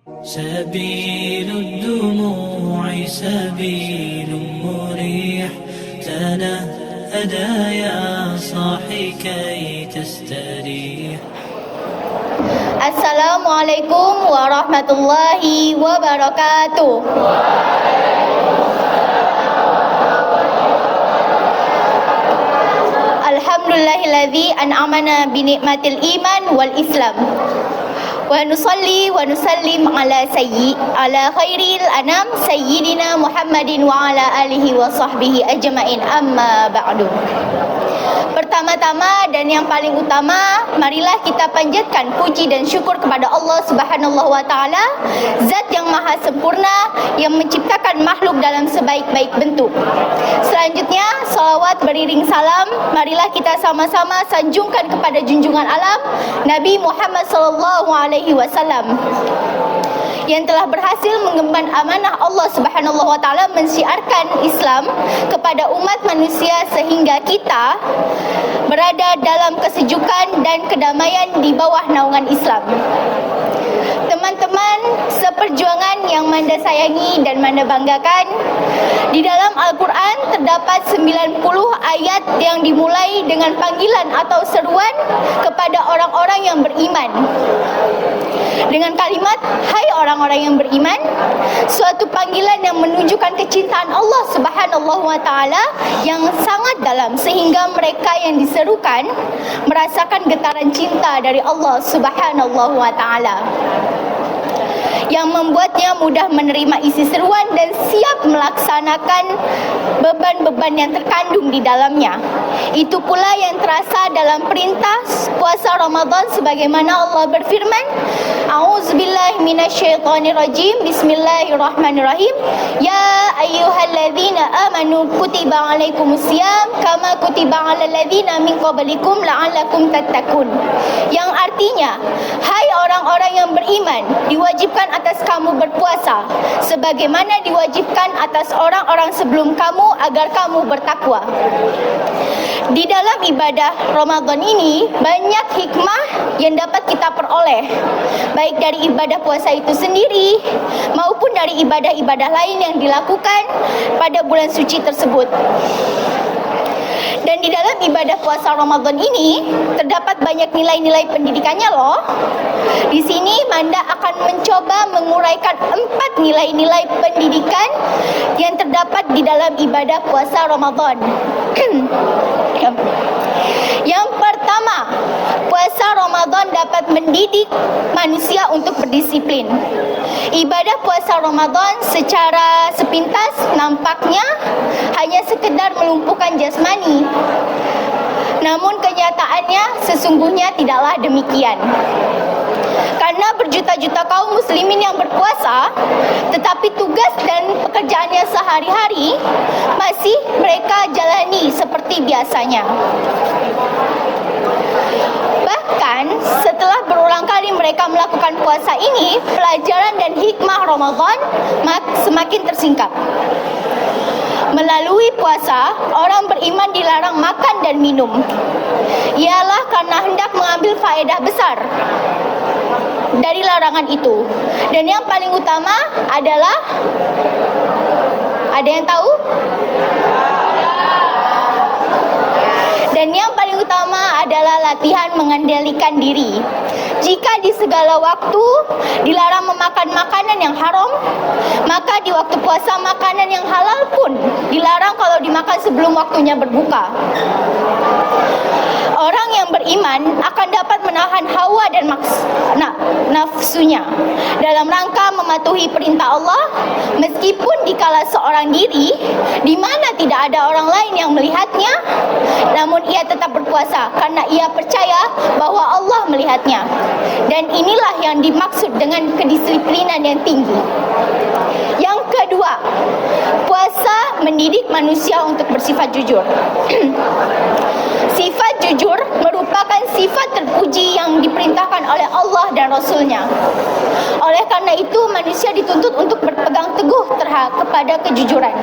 سبيل الدموع سبيل مريح تنهدى يا صاحي كي تستريح. Assalamualaikum warahmatullahi wabarakatuh. Alhamdulillahilladzi an'amana bi ni'matil iman wal islam. Wa nusalli wa nusallim ala khairil anam sayyidina Muhammadin wa ala alihi wa sahbihi ajma'in, amma ba'du. Pertama-tama dan yang paling utama, marilah kita panjatkan puji dan syukur kepada Allah Subhanahu wa taala, Zat yang maha sempurna yang menciptakan makhluk dalam sebaik-baik bentuk. Selanjutnya, salawat beriring salam, marilah kita sama-sama sanjungkan kepada junjungan alam Nabi Muhammad sallallahu alaihi wasallam yang telah berhasil mengemban amanah Allah Subhanahu wa taala mensiarkan Islam kepada umat manusia sehingga kita berada dalam kesejukan dan kedamaian di bawah naungan Islam. Teman-teman seperjuangan yang Manda sayangi dan Manda banggakan, di dalam Al-Quran terdapat 90 ayat yang dimulai dengan panggilan atau seruan kepada orang-orang yang beriman dengan kalimat, hai orang-orang yang beriman, suatu panggilan yang menunjukkan kecintaan Allah Subhanahu wa taala yang sangat dalam sehingga mereka yang diserukan merasakan getaran cinta dari Allah Subhanahu wa taala, yang membuatnya mudah menerima isi seruan dan siap melaksanakan beban-beban yang terkandung di dalamnya. Itu pula yang terasa dalam perintah puasa Ramadan sebagaimana Allah berfirman, A'udzubillahi minasyaitonirrajim, Bismillahirrahmanirrahim. Ya ayyuhalladzina amanu kutiba alaikumusiyam kama kutiba alal ladzina min qablikum la'allakum tattaqun. Yang artinya, hai orang-orang yang beriman, diwajibkan atas kamu berpuasa sebagaimana diwajibkan atas orang-orang sebelum kamu agar kamu bertakwa. Di dalam ibadah Ramadan ini banyak hikmah yang dapat kita peroleh, baik dari ibadah puasa itu sendiri maupun dari ibadah-ibadah lain yang dilakukan pada bulan suci tersebut. Dan di dalam ibadah puasa Ramadan ini terdapat banyak nilai-nilai pendidikannya loh. Di sini Manda akan mencoba menguraikan 4 nilai-nilai pendidikan yang terdapat di dalam ibadah puasa Ramadan. Yang pertama, puasa Ramadan dapat mendidik manusia untuk berdisiplin. Ibadah puasa Ramadan secara sepintas nampaknya hanya sekedar melumpuhkan jasmani. Namun kenyataannya sesungguhnya tidaklah demikian. Karena berjuta-juta kaum muslimin yang berpuasa, tetapi tugas dan pekerjaannya sehari-hari masih mereka jalani seperti biasanya. Bahkan setelah berulang kali mereka melakukan puasa ini, pelajaran dan hikmah Ramadan semakin tersingkap. Melalui puasa, orang beriman dilarang makan dan minum. Ialah karena hendak mengambil faedah besar dari larangan itu. Dan yang paling utama adalah, ada yang tahu? Dan yang paling utama adalah latihan mengendalikan diri. Jika di segala waktu dilarang memakan makanan yang haram, maka di waktu puasa makanan yang halal pun dilarang kalau dimakan sebelum waktunya berbuka. Orang yang beriman akan dapat menahan hawa dan nafsunya dalam rangka mematuhi perintah Allah, meskipun dikala seorang diri di mana tidak ada orang lain yang melihatnya, namun ia tetap berpuasa karena ia percaya bahwa Allah melihatnya. Dan inilah yang dimaksud dengan kedisiplinan yang tinggi. Yang kedua, puasa mendidik manusia untuk bersifat jujur. Sifat jujur merupakan sifat terpuji yang diperintahkan oleh Allah dan Rasul-Nya. Oleh karena itu, manusia dituntut untuk berpegang teguh kepada kejujuran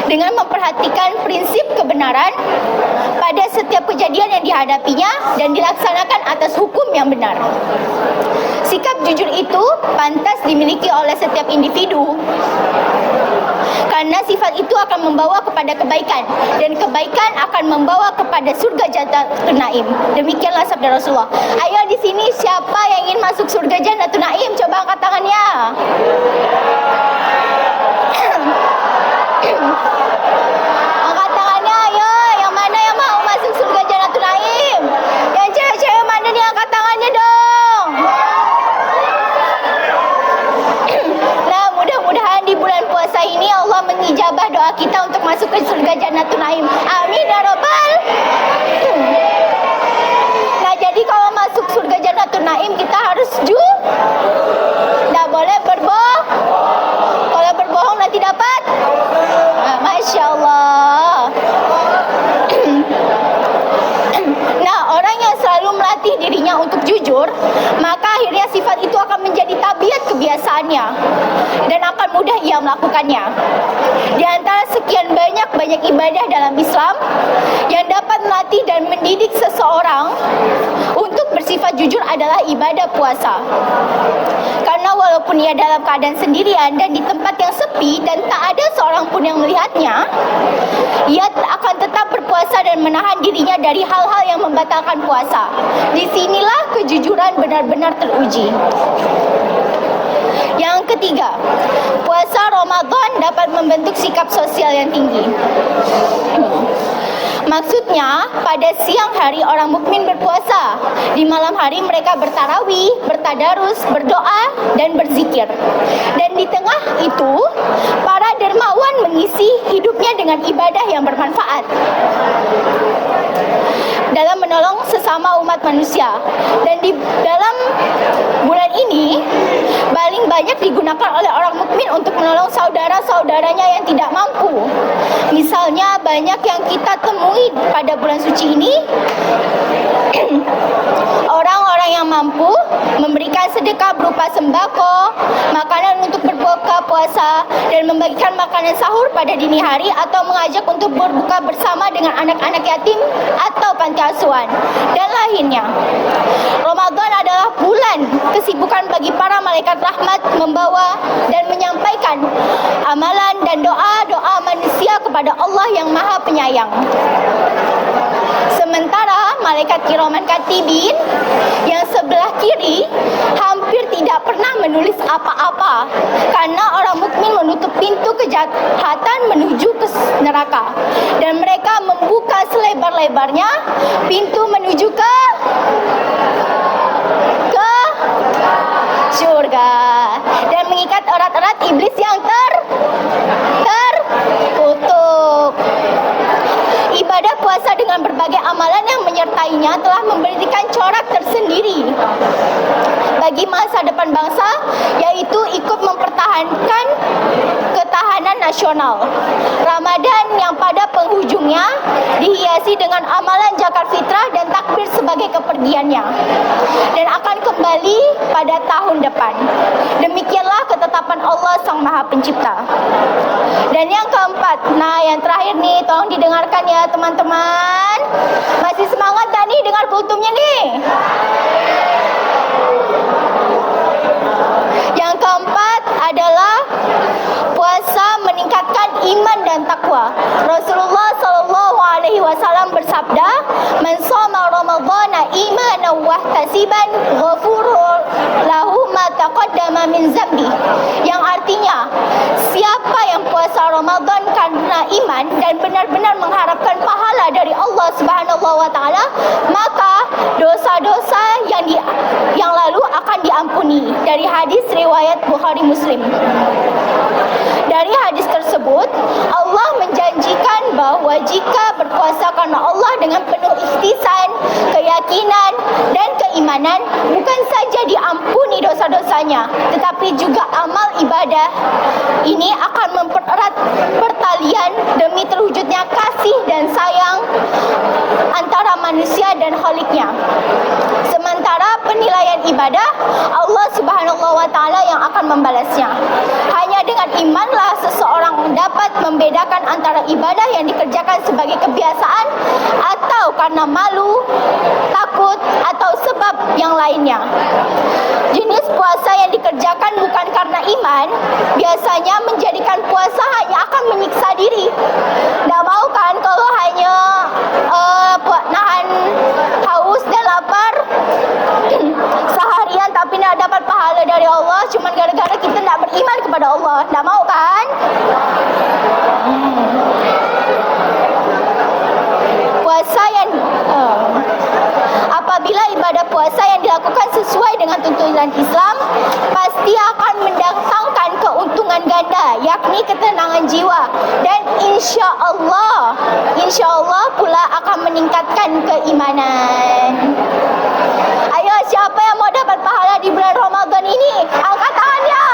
dengan memperhatikan prinsip kebenaran pada setiap kejadian yang dihadapinya dan dilaksanakan atas hukum yang benar. Sikap jujur itu pantas dimiliki oleh setiap individu karena sifat itu akan membawa kepada kebaikan dan kebaikan akan membawa kepada surga Jannatul Naim. Demikianlah sabda Rasulullah. Ayo di sini siapa yang ingin masuk surga Jannatul Naim? Coba angkat tangannya. Angkat tangannya, ayo. Yang mana yang mau masuk surga Jannatul Naim? Yang cewek-cewek mana nih, angkat tangannya dong. Nah, mudah-mudahan di bulan puasa ini Allah mengijabah doa kita untuk masuk ke surga Jannatul Naim. Amin ya robbal. Nah, jadi kalau masuk surga Jannatul Naim kita harus nggak boleh berbohong. Kalau berbohong nanti dapat. Nah, Masya Allah. Nah, orang yang selalu melatih dirinya untuk jujur, maka akhirnya sifat itu akan menjadi tabiat kebiasaannya dan akan mudah ia melakukannya. Di antara sekian banyak ibadah dalam Islam yang dapat melatih dan mendidik seseorang untuk bersifat jujur adalah ibadah puasa. Karena walaupun ia dalam keadaan sendirian dan di tempat yang sepi dan tak ada seorang pun yang melihatnya, ia akan tetap berpuasa dan menahan dirinya dari hal-hal yang membatalkan puasa. Disinilah kejujuran benar-benar teruji. Yang ketiga, puasa Ramadan dapat membentuk sikap sosial yang tinggi. Maksudnya, pada siang hari orang mukmin berpuasa. Di malam hari mereka bertarawih, bertadarus, berdoa, dan berzikir. Dan di tengah itu, para dermawan mengisi hidupnya dengan ibadah yang bermanfaat dalam menolong sesama umat manusia. Dan di dalam bulan ini paling banyak digunakan oleh orang mukmin untuk menolong saudara-saudaranya yang tidak mampu. Misalnya banyak yang kita temui pada bulan suci ini orang-orang yang mampu memberikan sedekah berupa sembako, makanan untuk berbuka puasa, dan membagikan makanan sahur pada dini hari atau mengajak untuk berbuka bersama dengan anak-anak yatim atau panti asuhan dan lainnya. Ramadan adalah bulan kesibukan bagi para malaikat rahmat membawa dan menyampaikan amalan dan doa-doa manusia kepada Allah yang Maha Penyayang. Sementara malaikat kiraman katibin yang sebelah kiri hampir tidak pernah menulis apa-apa karena orang mukmin menutup pintu kejahatan menuju ke neraka dan mereka membuka selebar-lebarnya pintu menuju ke surga dan mengikat erat-erat iblis yang terkutuk. Ibadah puasa dengan berbagai amalan yang menyertainya telah memberikan corak tersendiri bagi masa depan bangsa, yaitu ikut mempertahankan ketahanan nasional. Ramadan yang pada penghujungnya dihiasi dengan amalan zakat fitrah dan takbir sebagai kepergiannya dan akan kembali pada tahun depan. Demikianlah ketetapan Allah Sang Maha Pencipta. Dan yang keempat, nah yang terakhir nih, tolong didengarkan ya teman-teman. Masih semangat gak nih dengar kultumnya nih? Yang keempat adalah puasa meningkatkan iman dan takwa. Rasulullah Shallallahu Alaihi Wasallam bersabda, "Man shoma Ramadhana imanan wa ihtasiban, ghafurur lahu ma taqaddama min zambi." Yang artinya, siapa yang puasa Ramadan karena iman dan benar-benar mengharapkan pahala dari Allah Subhanahu wa taala, maka dosa-dosa yang lalu akan diampuni. Dari hadis riwayat Bukhari Muslim. Dari hadis tersebut, Allah menjanjikan bahwa jika berpuasa karena Allah dengan penuh ikhtisan, keyakinan, dan keimanan, bukan saja diampuni dosa-dosanya, tetapi juga amal ibadah ini akan mempererat pertalian demi terwujudnya kasih dan sayang antara manusia dan Khaliknya. Sementara penilaian ibadah pula yang akan membalasnya. Hanya dengan imanlah seseorang dapat membedakan antara ibadah yang dikerjakan sebagai kebiasaan atau karena malu, takut atau sebab yang lainnya. Jenis puasa yang dikerjakan bukan karena iman biasanya menjadikan puasa hanya akan menyiksa diri. Tak mau kan kalau hanya nahan haus dan lapar seharian tapi nak dapat pahala dari Allah cuma gara-gara kita nak beriman kepada Allah. Tak mau kan? Puasa yang apabila ibadah puasa yang dilakukan sesuai dengan tuntunan Islam pasti akan mendatangkan keuntungan ganda, yakni ketenangan jiwa, dan insya Allah pula akan meningkatkan keimanan. Ayo, siapa yang mau dapat pahala di bulan Ramadan ini? Angkat tangannya.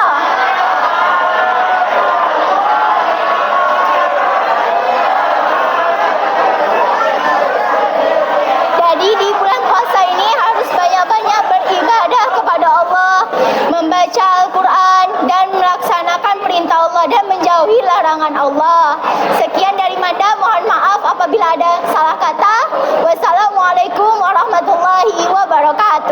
Jadi di bulan puasa ini harus banyak-banyak beribadah kepada Allah, membaca Al-Quran dan melaksanakan perintah Allah dan menjauhi larangan Allah. Sekian dari Manda, mohon maaf apabila ada salah kata. Wassalamualaikum warahmatullahi wabarakatuh.